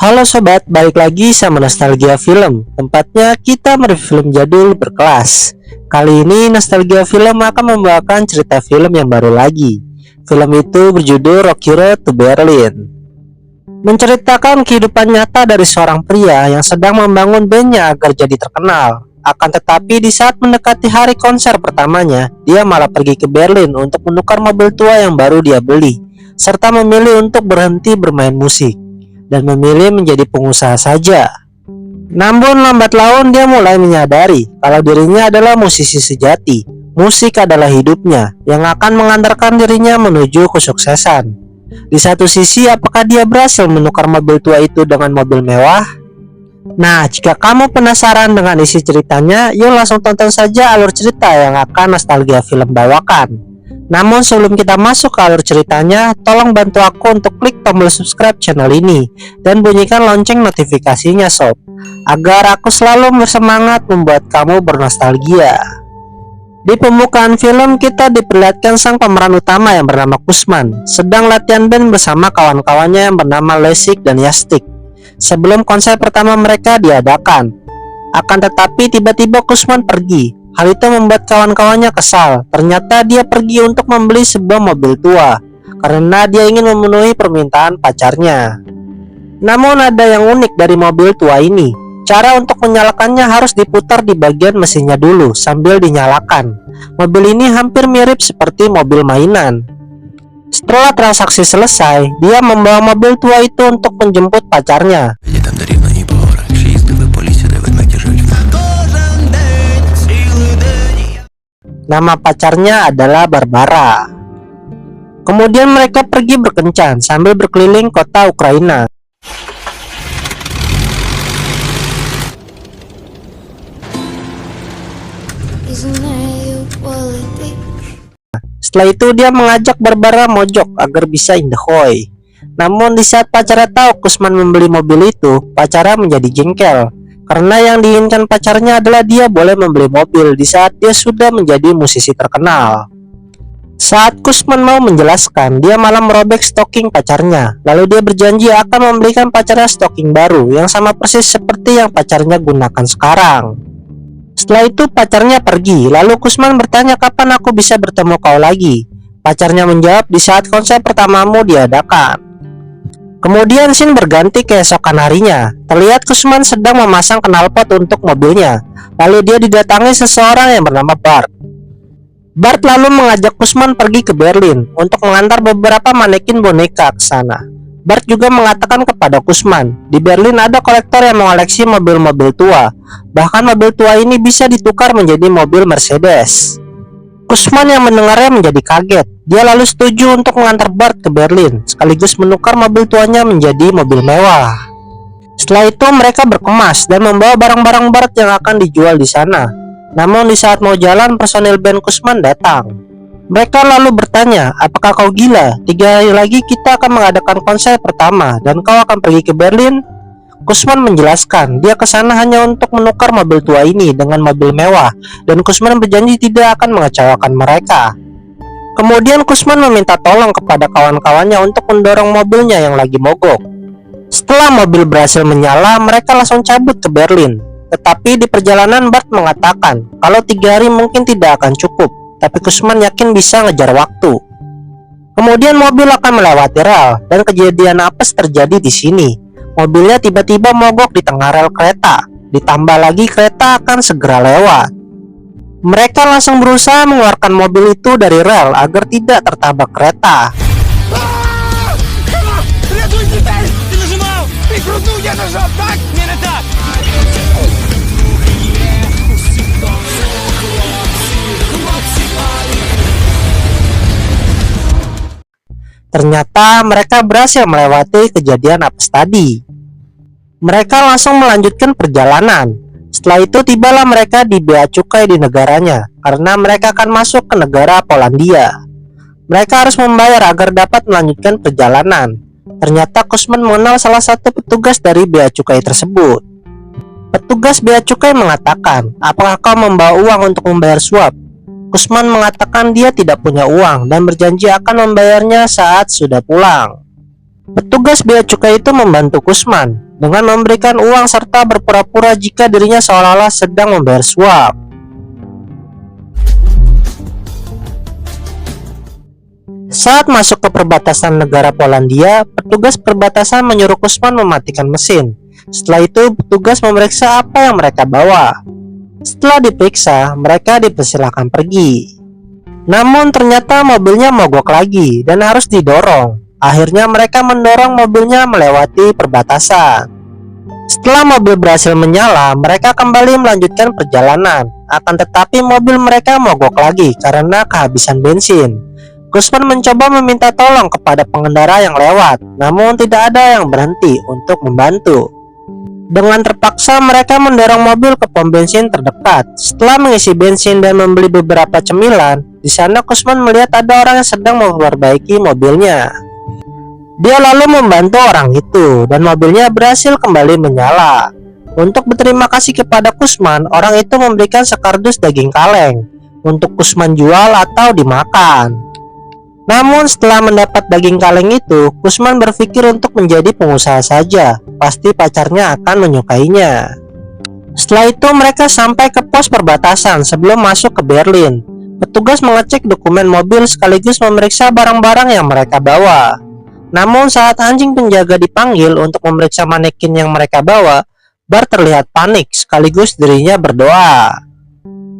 Halo sobat, balik lagi sama Nostalgia Film. Tempatnya kita mereview film jadul berkelas. Kali ini Nostalgia Film akan membawakan cerita film yang baru lagi. Film itu berjudul Rocky Road to Berlin. Menceritakan kehidupan nyata dari seorang pria yang sedang membangun bandnya agar jadi terkenal. Akan tetapi di saat mendekati hari konser pertamanya, dia malah pergi ke Berlin untuk menukar mobil tua yang baru dia beli, serta memilih untuk berhenti bermain musik dan memilih menjadi pengusaha saja. Namun lambat laun dia mulai menyadari kalau dirinya adalah musisi sejati. Musik adalah hidupnya yang akan mengantarkan dirinya menuju kesuksesan. Di satu sisi, apakah dia berhasil menukar mobil tua itu dengan mobil mewah? Nah, jika kamu penasaran dengan isi ceritanya, yuk langsung tonton saja alur cerita yang akan Nostalgia Film bawakan. Namun sebelum kita masuk ke alur ceritanya, tolong bantu aku untuk klik tombol subscribe channel ini dan bunyikan lonceng notifikasinya sob, agar aku selalu bersemangat membuat kamu bernostalgia. Di pembukaan film kita diperlihatkan sang pemeran utama yang bernama Kusman sedang latihan band bersama kawan-kawannya yang bernama Lesik dan Yastik sebelum konser pertama mereka diadakan. Akan tetapi tiba-tiba Kusman pergi. Hal itu membuat kawan-kawannya kesal. Ternyata dia pergi untuk membeli sebuah mobil tua karena dia ingin memenuhi permintaan pacarnya. Namun ada yang unik dari mobil tua ini. Cara untuk menyalakannya harus diputar di bagian mesinnya dulu sambil dinyalakan. Mobil ini hampir mirip seperti mobil mainan. Setelah transaksi selesai, dia membawa mobil tua itu untuk menjemput pacarnya. Nama pacarnya adalah Barbara. Kemudian mereka pergi berkencan sambil berkeliling kota Ukraina. Setelah itu dia mengajak Barbara mojok agar bisa indahoy. Namun di saat pacarnya tahu Kusman membeli mobil itu, pacarnya menjadi jengkel karena yang diinginkan pacarnya adalah dia boleh membeli mobil di saat dia sudah menjadi musisi terkenal. Saat Kusman mau menjelaskan, dia malah merobek stocking pacarnya. Lalu dia berjanji akan membelikan pacarnya stocking baru yang sama persis seperti yang pacarnya gunakan sekarang. Setelah itu pacarnya pergi. Lalu Kusman bertanya, kapan aku bisa bertemu kau lagi? Pacarnya menjawab, di saat konser pertamamu diadakan. Kemudian scene berganti keesokan harinya. Terlihat Kusman sedang memasang knalpot untuk mobilnya. Lalu dia didatangi seseorang yang bernama Bart. Bart lalu mengajak Kusman pergi ke Berlin untuk mengantar beberapa manekin boneka ke sana. Bart juga mengatakan kepada Kusman, di Berlin ada kolektor yang mengoleksi mobil-mobil tua. Bahkan mobil tua ini bisa ditukar menjadi mobil Mercedes. Kusman yang mendengarnya menjadi kaget. Dia lalu setuju untuk mengantar Bart ke Berlin, sekaligus menukar mobil tuanya menjadi mobil mewah. Setelah itu mereka berkemas dan membawa barang-barang Bart yang akan dijual di sana. Namun di saat mau jalan, personil band Kusman datang. Mereka lalu bertanya, apakah kau gila? 3 hari lagi kita akan mengadakan konser pertama dan kau akan pergi ke Berlin? Kusman menjelaskan, dia ke sana hanya untuk menukar mobil tua ini dengan mobil mewah dan Kusman berjanji tidak akan mengecewakan mereka. Kemudian Kusman meminta tolong kepada kawan-kawannya untuk mendorong mobilnya yang lagi mogok. Setelah mobil berhasil menyala, mereka langsung cabut ke Berlin. Tetapi di perjalanan Bart mengatakan kalau 3 hari mungkin tidak akan cukup, tapi Kusman yakin bisa ngejar waktu. Kemudian mobil akan melewati rel dan kejadian apes terjadi di sini. Mobilnya tiba-tiba mogok di tengah rel kereta. Ditambah lagi kereta akan segera lewat. Mereka langsung berusaha mengeluarkan mobil itu dari rel agar tidak tertabrak kereta. Ternyata mereka berhasil melewati kejadian apes tadi. Mereka langsung melanjutkan perjalanan. Setelah itu tibalah mereka di bea cukai di negaranya karena mereka akan masuk ke negara Polandia. Mereka harus membayar agar dapat melanjutkan perjalanan. Ternyata Kusman mengenal salah satu petugas dari bea cukai tersebut. Petugas bea cukai mengatakan, apakah kau membawa uang untuk membayar suap? Kusman mengatakan dia tidak punya uang dan berjanji akan membayarnya saat sudah pulang. Petugas bea cukai itu membantu Kusman. dengan memberikan uang serta berpura-pura jika dirinya seolah-olah sedang membayar suap. Saat masuk ke perbatasan negara Polandia, petugas perbatasan menyuruh Kusman mematikan mesin. Setelah itu, petugas memeriksa apa yang mereka bawa. Setelah diperiksa, mereka dipersilakan pergi. Namun ternyata mobilnya mogok lagi dan harus didorong. Akhirnya mereka mendorong mobilnya melewati perbatasan. Setelah mobil berhasil menyala, mereka kembali melanjutkan perjalanan. Akan tetapi mobil mereka mogok lagi karena kehabisan bensin. Kusman mencoba meminta tolong kepada pengendara yang lewat, namun tidak ada yang berhenti untuk membantu. Dengan terpaksa mereka mendorong mobil ke pom bensin terdekat. Setelah mengisi bensin dan membeli beberapa cemilan, di sana Kusman melihat ada orang yang sedang memperbaiki mobilnya. Dia lalu membantu orang itu dan mobilnya berhasil kembali menyala. Untuk berterima kasih kepada Kusman, orang itu memberikan sekardus daging kaleng untuk Kusman jual atau dimakan. Namun setelah mendapat daging kaleng itu, Kusman berpikir untuk menjadi pengusaha saja. Pasti pacarnya akan menyukainya. Setelah itu mereka sampai ke pos perbatasan sebelum masuk ke Berlin. Petugas mengecek dokumen mobil sekaligus memeriksa barang-barang yang mereka bawa. Namun saat anjing penjaga dipanggil untuk memeriksa manekin yang mereka bawa, Bart terlihat panik sekaligus dirinya berdoa.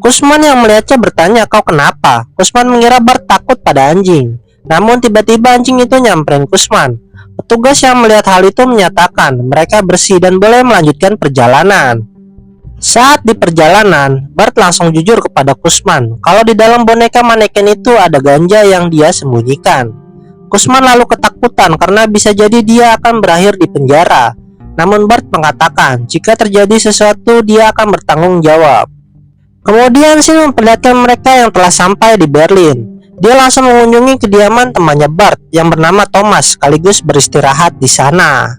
Kusman yang melihatnya bertanya, "Kau kenapa?" Kusman mengira Bart takut pada anjing. Namun tiba-tiba anjing itu nyamperin Kusman. Petugas yang melihat hal itu menyatakan mereka bersih dan boleh melanjutkan perjalanan. Saat di perjalanan, Bart langsung jujur kepada Kusman kalau di dalam boneka maneken itu ada ganja yang dia sembunyikan. Kusman lalu ketakutan karena bisa jadi dia akan berakhir di penjara. Namun Bart mengatakan jika terjadi sesuatu dia akan bertanggung jawab. Kemudian Sin memperlihatkan mereka yang telah sampai di Berlin. Dia langsung mengunjungi kediaman temannya Bart yang bernama Thomas sekaligus beristirahat di sana.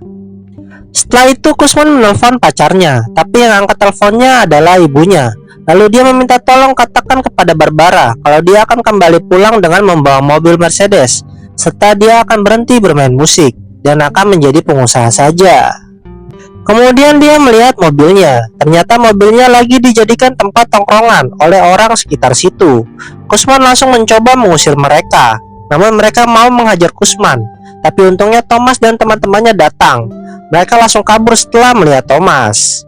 Setelah itu Kusman menelpon pacarnya, tapi yang angkat teleponnya adalah ibunya. Lalu dia meminta tolong katakan kepada Barbara kalau dia akan kembali pulang dengan membawa mobil Mercedes, serta dia akan berhenti bermain musik dan akan menjadi pengusaha saja. Kemudian dia melihat mobilnya. Ternyata mobilnya lagi dijadikan tempat tongkrongan oleh orang sekitar situ. Kusman langsung mencoba mengusir mereka. Namun mereka mau menghajar Kusman. Tapi untungnya Thomas dan teman-temannya datang. Mereka langsung kabur setelah melihat Thomas.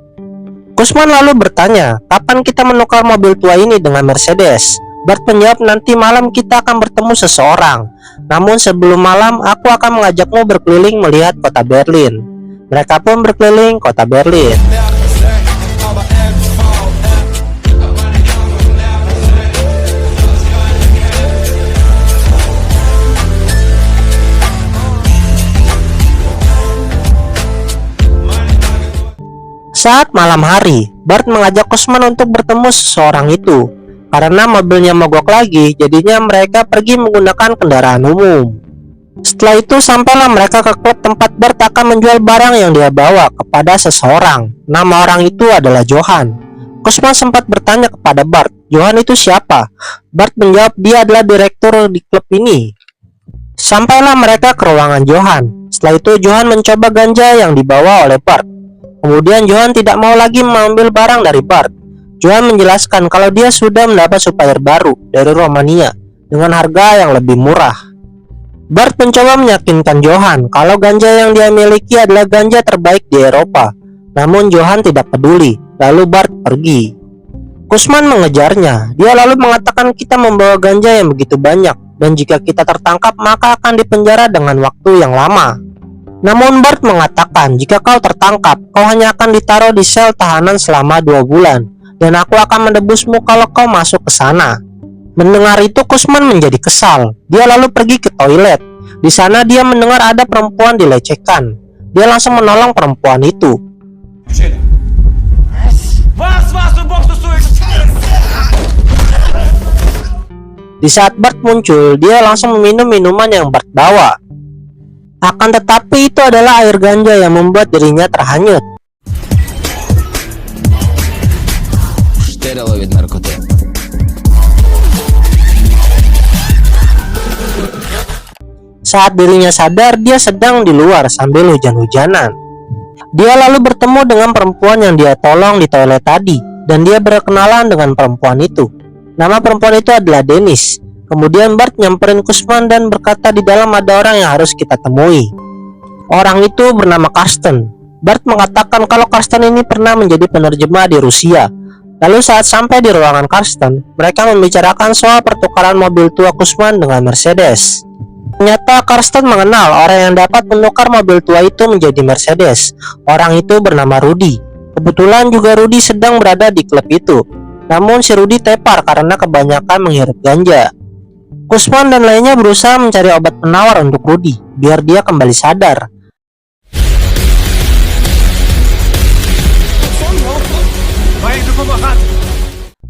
Kusman lalu bertanya, "Kapan kita menukar mobil tua ini dengan Mercedes?" Bart menjawab, "Nanti malam kita akan bertemu seseorang. Namun sebelum malam aku akan mengajakmu berkeliling melihat kota Berlin." Mereka pun berkeliling kota Berlin. Saat malam hari, Bart mengajak Kusman untuk bertemu seseorang itu. Karena mobilnya mogok lagi, jadinya mereka pergi menggunakan kendaraan umum. Setelah itu sampailah mereka ke klub tempat Bart akan menjual barang yang dia bawa kepada seseorang. Nama orang itu adalah Johan. Kusman sempat bertanya kepada Bart, "Johan itu siapa?" Bart menjawab dia adalah direktur di klub ini. Sampailah mereka ke ruangan Johan. Setelah itu Johan mencoba ganja yang dibawa oleh Bart. Kemudian Johan tidak mau lagi mengambil barang dari Bart. Johan menjelaskan kalau dia sudah mendapat supplier baru dari Romania dengan harga yang lebih murah. Bart mencoba meyakinkan Johan kalau ganja yang dia miliki adalah ganja terbaik di Eropa. Namun Johan tidak peduli, lalu Bart pergi. Kusman mengejarnya. Dia lalu mengatakan kita membawa ganja yang begitu banyak, dan jika kita tertangkap maka akan dipenjara dengan waktu yang lama. Namun Bart mengatakan jika kau tertangkap, kau hanya akan ditaruh di sel tahanan selama 2 bulan, dan aku akan menebusmu kalau kau masuk ke sana. Mendengar itu Kusman menjadi kesal. Dia lalu pergi ke toilet. Di sana dia mendengar ada perempuan dilecehkan. Dia langsung menolong perempuan itu. Di saat Bart muncul, dia langsung meminum minuman yang Bart bawa. Akan tetapi itu adalah air ganja yang membuat dirinya terhanyut. Saat dirinya sadar, dia sedang di luar sambil hujan-hujanan. Dia lalu bertemu dengan perempuan yang dia tolong di toilet tadi, dan dia berkenalan dengan perempuan itu. Nama perempuan itu adalah Dennis. Kemudian Bart nyamperin Kusman dan berkata di dalam ada orang yang harus kita temui. Orang itu bernama Karsten. Bart mengatakan kalau Karsten ini pernah menjadi penerjemah di Rusia. Lalu saat sampai di ruangan Karsten, mereka membicarakan soal pertukaran mobil tua Kusman dengan Mercedes. Ternyata Karsten mengenal orang yang dapat menukar mobil tua itu menjadi Mercedes. Orang itu bernama Rudy. Kebetulan juga Rudy sedang berada di klub itu. Namun si Rudy tepar karena kebanyakan menghirup ganja. Kusman dan lainnya berusaha mencari obat penawar untuk Rudy biar dia kembali sadar.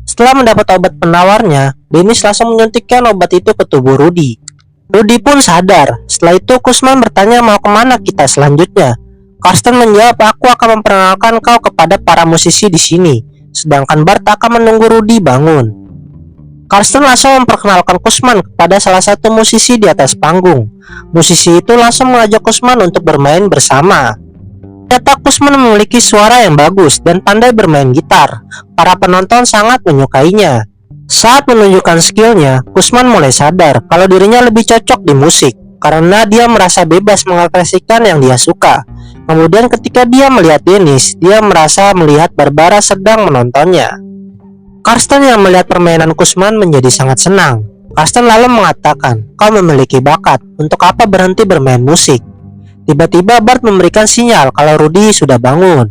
Setelah mendapat obat penawarnya, Dennis langsung menyuntikkan obat itu ke tubuh Rudy. Rudy pun sadar. Setelah itu Kusman bertanya mau kemana kita selanjutnya. Karsten menjawab, aku akan memperkenalkan kau kepada para musisi di sini. Sedangkan Bart akan menunggu Rudy bangun. Karsten langsung memperkenalkan Kusman kepada salah satu musisi di atas panggung. Musisi itu langsung mengajak Kusman untuk bermain bersama. Ternyata Kusman memiliki suara yang bagus dan pandai bermain gitar. Para penonton sangat menyukainya. Saat menunjukkan skillnya, Kusman mulai sadar kalau dirinya lebih cocok di musik karena dia merasa bebas mengekspresikan yang dia suka. Kemudian ketika dia melihat Dennis, dia merasa melihat Barbara sedang menontonnya. Karsten yang melihat permainan Kusman menjadi sangat senang. Karsten lalu mengatakan, kau memiliki bakat, untuk apa berhenti bermain musik? Tiba-tiba Bart memberikan sinyal kalau Rudy sudah bangun.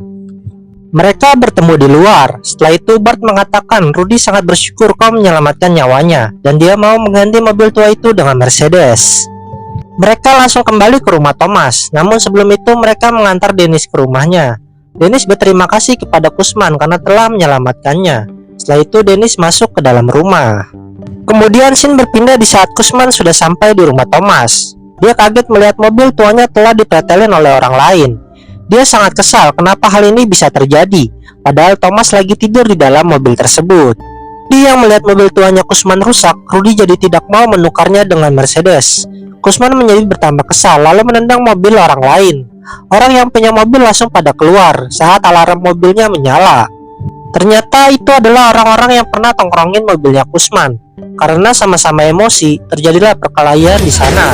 Mereka bertemu di luar. Setelah itu Bart mengatakan Rudy sangat bersyukur kau menyelamatkan nyawanya dan dia mau mengganti mobil tua itu dengan Mercedes. Mereka langsung kembali ke rumah Thomas. Namun sebelum itu mereka mengantar Dennis ke rumahnya. Dennis berterima kasih kepada Kusman karena telah menyelamatkannya. Setelah itu Dennis masuk ke dalam rumah. Kemudian scene berpindah di saat Kusman sudah sampai di rumah Thomas. Dia kaget melihat mobil tuanya telah dipretelin oleh orang lain. Dia sangat kesal kenapa hal ini bisa terjadi, padahal Thomas lagi tidur di dalam mobil tersebut. Dia yang melihat mobil tuanya Kusman rusak, Rudy jadi tidak mau menukarnya dengan Mercedes. Kusman menjadi bertambah kesal lalu menendang mobil orang lain. Orang yang punya mobil langsung pada keluar saat alarm mobilnya menyala. Ternyata itu adalah orang-orang yang pernah tongkrongin mobilnya Kusman. Karena sama-sama emosi, terjadilah perkelahian di sana.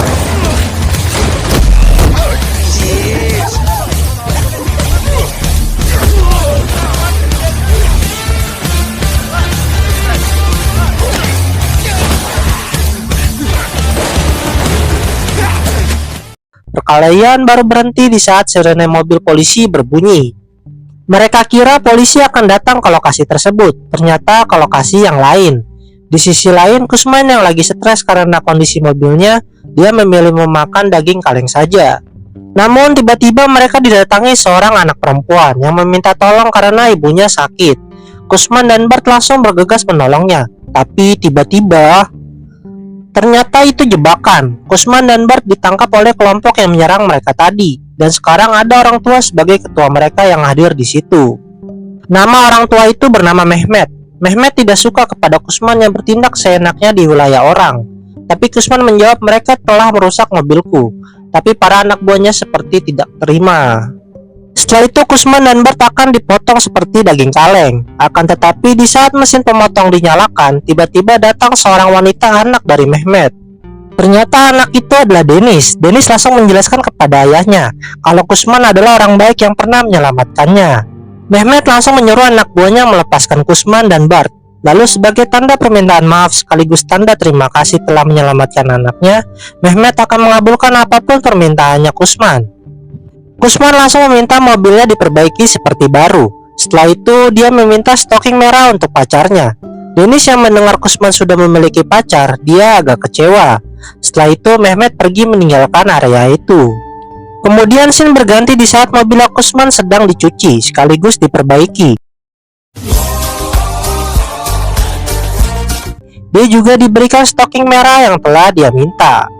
Perkelahian baru berhenti di saat sirene mobil polisi berbunyi. Mereka kira polisi akan datang ke lokasi tersebut, ternyata ke lokasi yang lain. Di sisi lain, Kusman yang lagi stres karena kondisi mobilnya, dia memilih memakan daging kaleng saja. Namun tiba-tiba mereka didatangi seorang anak perempuan yang meminta tolong karena ibunya sakit. Kusman dan Bart langsung bergegas menolongnya, tapi tiba-tiba ternyata itu jebakan. Kusman dan Bart ditangkap oleh kelompok yang menyerang mereka tadi, dan sekarang ada orang tua sebagai ketua mereka yang hadir di situ. Nama orang tua itu bernama Mehmet. Mehmet tidak suka kepada Kusman yang bertindak seenaknya di wilayah orang. Tapi Kusman menjawab mereka telah merusak mobilku. Tapi para anak buahnya seperti tidak terima. Setelah itu Kusman dan Bart akan dipotong seperti daging kaleng. Akan tetapi di saat mesin pemotong dinyalakan, tiba-tiba datang seorang wanita anak dari Mehmet. Ternyata anak itu adalah Dennis. Dennis langsung menjelaskan kepada ayahnya kalau Kusman adalah orang baik yang pernah menyelamatkannya. Mehmet langsung menyuruh anak buahnya melepaskan Kusman dan Bart. Lalu sebagai tanda permintaan maaf sekaligus tanda terima kasih telah menyelamatkan anaknya, Mehmet akan mengabulkan apapun permintaannya Kusman. Kusman langsung meminta mobilnya diperbaiki seperti baru. Setelah itu dia meminta stocking merah untuk pacarnya. Dennis yang mendengar Kusman sudah memiliki pacar, dia agak kecewa. Setelah itu Mehmet pergi meninggalkan area itu. Kemudian scene berganti di saat mobil Kusman sedang dicuci sekaligus diperbaiki. Dia juga diberikan stocking merah yang telah dia minta.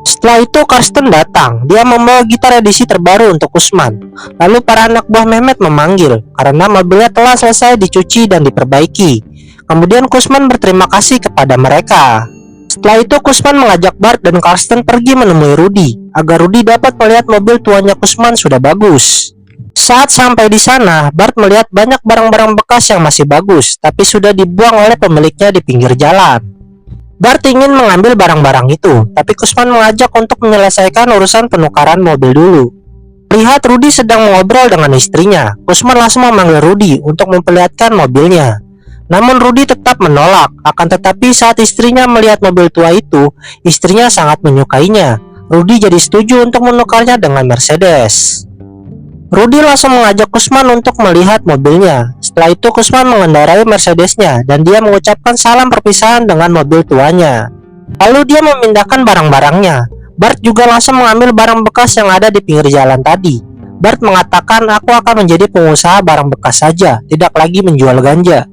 Setelah itu Karsten datang. Dia membawa gitar edisi terbaru untuk Kusman. Lalu para anak buah Mehmet memanggil karena mobilnya telah selesai dicuci dan diperbaiki. Kemudian Kusman berterima kasih kepada mereka. Setelah itu Kusman mengajak Bart dan Karsten pergi menemui Rudy agar Rudy dapat melihat mobil tuanya Kusman sudah bagus. Saat sampai di sana, Bart melihat banyak barang-barang bekas yang masih bagus, tapi sudah dibuang oleh pemiliknya di pinggir jalan. Bart ingin mengambil barang-barang itu, tapi Kusman mengajak untuk menyelesaikan urusan penukaran mobil dulu. Lihat Rudy sedang mengobrol dengan istrinya, Kusman langsung memanggil Rudy untuk memperlihatkan mobilnya. Namun Rudy tetap menolak, akan tetapi saat istrinya melihat mobil tua itu, istrinya sangat menyukainya. Rudy jadi setuju untuk menukarnya dengan Mercedes. Rudy langsung mengajak Kusman untuk melihat mobilnya. Setelah itu Kusman mengendarai Mercedesnya dan dia mengucapkan salam perpisahan dengan mobil tuanya. Lalu dia memindahkan barang-barangnya. Bart juga langsung mengambil barang bekas yang ada di pinggir jalan tadi. Bart mengatakan, aku akan menjadi pengusaha barang bekas saja, tidak lagi menjual ganja.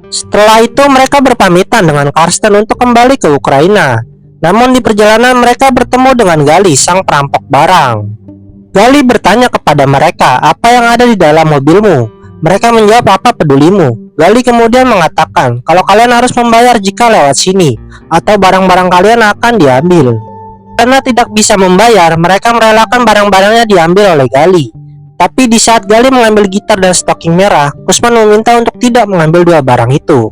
Setelah itu mereka berpamitan dengan Karsten untuk kembali ke Ukraina. Namun di perjalanan mereka bertemu dengan Gali, sang perampok barang. Gali bertanya kepada mereka, apa yang ada di dalam mobilmu? Mereka menjawab, apa pedulimu? Gali kemudian mengatakan, kalau kalian harus membayar jika lewat sini, atau barang-barang kalian akan diambil. Karena tidak bisa membayar, mereka merelakan barang-barangnya diambil oleh Gali. Tapi di saat Gali mengambil gitar dan stocking merah, Kusman meminta untuk tidak mengambil dua barang itu.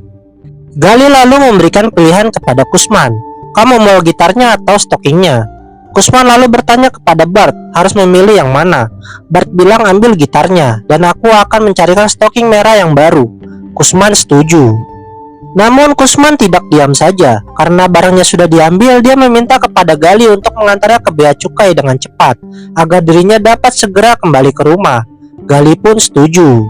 Gali lalu memberikan pilihan kepada Kusman, kamu mau gitarnya atau stockingnya? Kusman lalu bertanya kepada Bart, harus memilih yang mana. Bart bilang ambil gitarnya, dan aku akan mencarikan stocking merah yang baru. Kusman setuju. Namun Kusman tidak diam saja, karena barangnya sudah diambil, dia meminta kepada Gali untuk mengantarnya ke bea cukai dengan cepat, agar dirinya dapat segera kembali ke rumah. Gali pun setuju.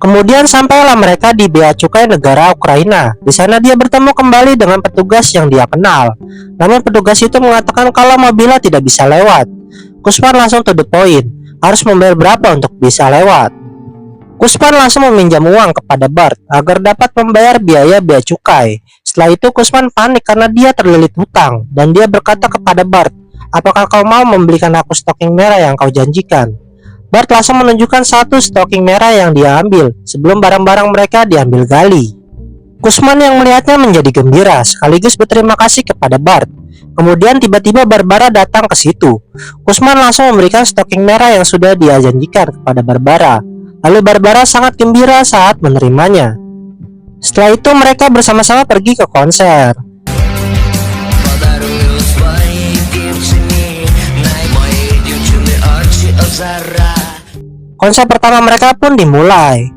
Kemudian sampailah mereka di bea cukai negara Ukraina. Di sana dia bertemu kembali dengan petugas yang dia kenal. Namun petugas itu mengatakan kalau mobilnya tidak bisa lewat. Kusman langsung to the point, harus membayar berapa untuk bisa lewat. Kusman langsung meminjam uang kepada Bart agar dapat membayar biaya bea cukai. Setelah itu Kusman panik karena dia terlilit hutang, dan dia berkata kepada Bart, apakah kau mau membelikan aku stocking merah yang kau janjikan? Bart langsung menunjukkan satu stocking merah yang dia ambil sebelum barang-barang mereka diambil Gali. Kusman yang melihatnya menjadi gembira sekaligus berterima kasih kepada Bart. Kemudian tiba-tiba Barbara datang ke situ. Kusman langsung memberikan stocking merah yang sudah dia janjikan kepada Barbara. Lalu Barbara sangat gembira saat menerimanya. Setelah itu mereka bersama-sama pergi ke konser. Konser pertama mereka pun dimulai.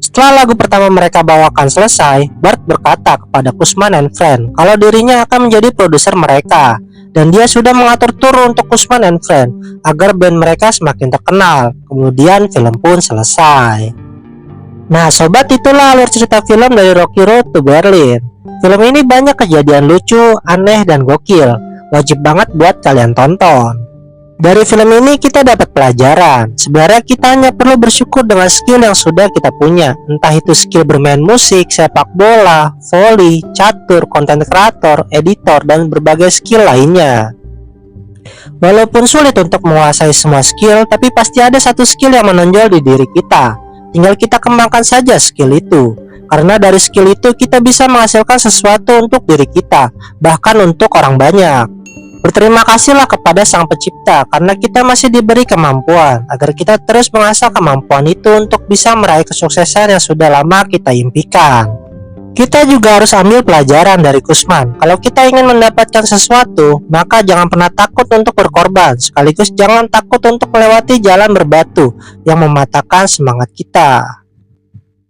Setelah lagu pertama mereka bawakan selesai, Bart berkata kepada Kusman and Friend kalau dirinya akan menjadi produser mereka, dan dia sudah mengatur tur untuk Kusman and Friend agar band mereka semakin terkenal. Kemudian film pun selesai. Nah sobat, itulah alur cerita film dari Rocky Road to Berlin. Film ini banyak kejadian lucu, aneh, dan gokil. Wajib banget buat kalian tonton. Dari film ini kita dapat pelajaran. Sebenarnya kita hanya perlu bersyukur dengan skill yang sudah kita punya. Entah itu skill bermain musik, sepak bola, volley, catur, konten kreator, editor, dan berbagai skill lainnya. Walaupun sulit untuk menguasai semua skill, tapi pasti ada satu skill yang menonjol di diri kita. Tinggal kita kembangkan saja skill itu. Karena dari skill itu kita bisa menghasilkan sesuatu untuk diri kita, bahkan untuk orang banyak. Berterima kasihlah kepada Sang Pencipta karena kita masih diberi kemampuan, agar kita terus mengasah kemampuan itu untuk bisa meraih kesuksesan yang sudah lama kita impikan. Kita juga harus ambil pelajaran dari Kusman. Kalau kita ingin mendapatkan sesuatu, maka jangan pernah takut untuk berkorban, sekaligus jangan takut untuk melewati jalan berbatu yang mematahkan semangat kita.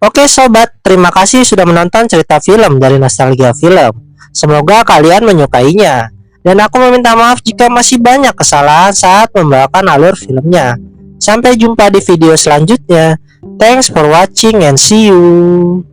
Oke sobat, terima kasih sudah menonton cerita film dari Nostalgia Film. Semoga kalian menyukainya. Dan aku meminta maaf jika masih banyak kesalahan saat membawakan alur filmnya. Sampai jumpa di video selanjutnya. Thanks for watching and see you.